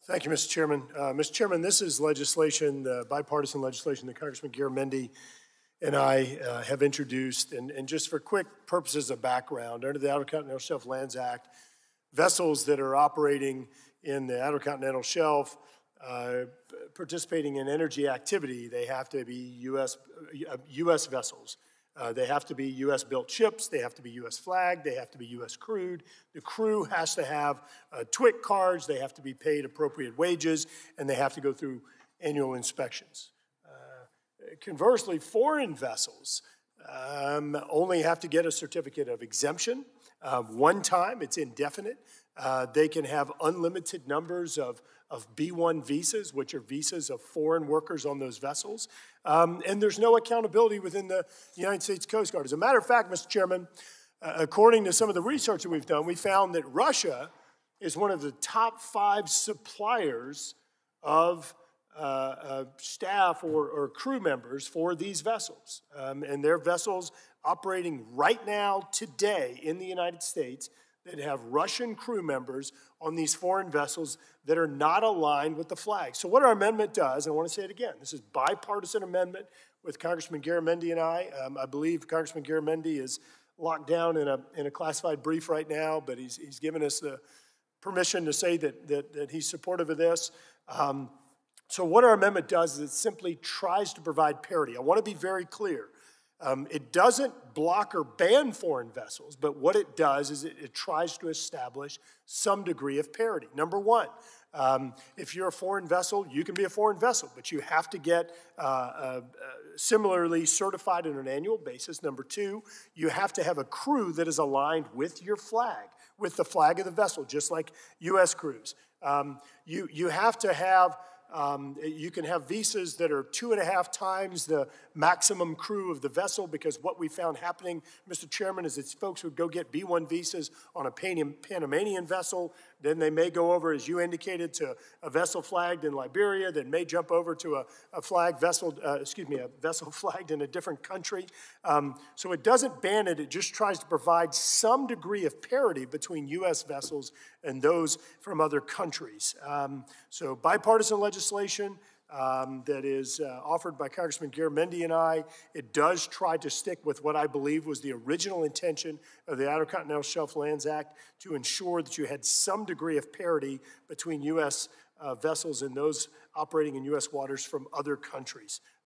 Thank you, Mr. Chairman. Mr. Chairman, this is legislation, the bipartisan legislation that Congressman Garret and I have introduced. And just for quick purposes of background, under the Outer Continental Shelf Lands Act, vessels that are operating in the Outer Continental Shelf, participating in energy activity, they have to be U.S. vessels. They have to be U.S.-built ships, they have to be U.S. flagged, they have to be U.S. crewed. The crew has to have TWIC cards, they have to be paid appropriate wages, and they have to go through annual inspections. Conversely, foreign vessels only have to get a certificate of exemption. One time, it's indefinite. They can have unlimited numbers of B-1 visas, which are visas of foreign workers on those vessels. And there's no accountability within the United States Coast Guard. As a matter of fact, Mr. Chairman, according to some of the research that we've done, we found that Russia is one of the top 5 suppliers of staff or crew members for these vessels. And their vessels operating right now, today, in the United States, that have Russian crew members on these foreign vessels that are not aligned with the flag. So what our amendment does, and I want to say it again, this is a bipartisan amendment with Congressman Garret and I. I believe Congressman Garret is locked down in a classified brief right now, but he's given us the permission to say that he's supportive of this. So what our amendment does is it simply tries to provide parity. I want to be very clear. It doesn't block or ban foreign vessels, but what it does is it tries to establish some degree of parity. Number one, if you're a foreign vessel, you can be a foreign vessel, but you have to get similarly certified on an annual basis. Number two, you have to have a crew that is aligned with your flag, with the flag of the vessel, just like U.S. crews. You have to have you can have visas that are 2.5 times the maximum crew of the vessel, because what we found happening, Mr. Chairman, is that folks would go get B-1 visas on a Panamanian vessel, then they may go over, as you indicated, to a vessel flagged in Liberia, then may jump over to a vessel flagged in a different country. So it doesn't ban it, it just tries to provide some degree of parity between U.S. vessels and those from other countries. So bipartisan legislation that is offered by Congressman Garret and I. It does try to stick with what I believe was the original intention of the Outer Continental Shelf Lands Act, to ensure that you had some degree of parity between U.S. vessels and those operating in U.S. waters from other countries.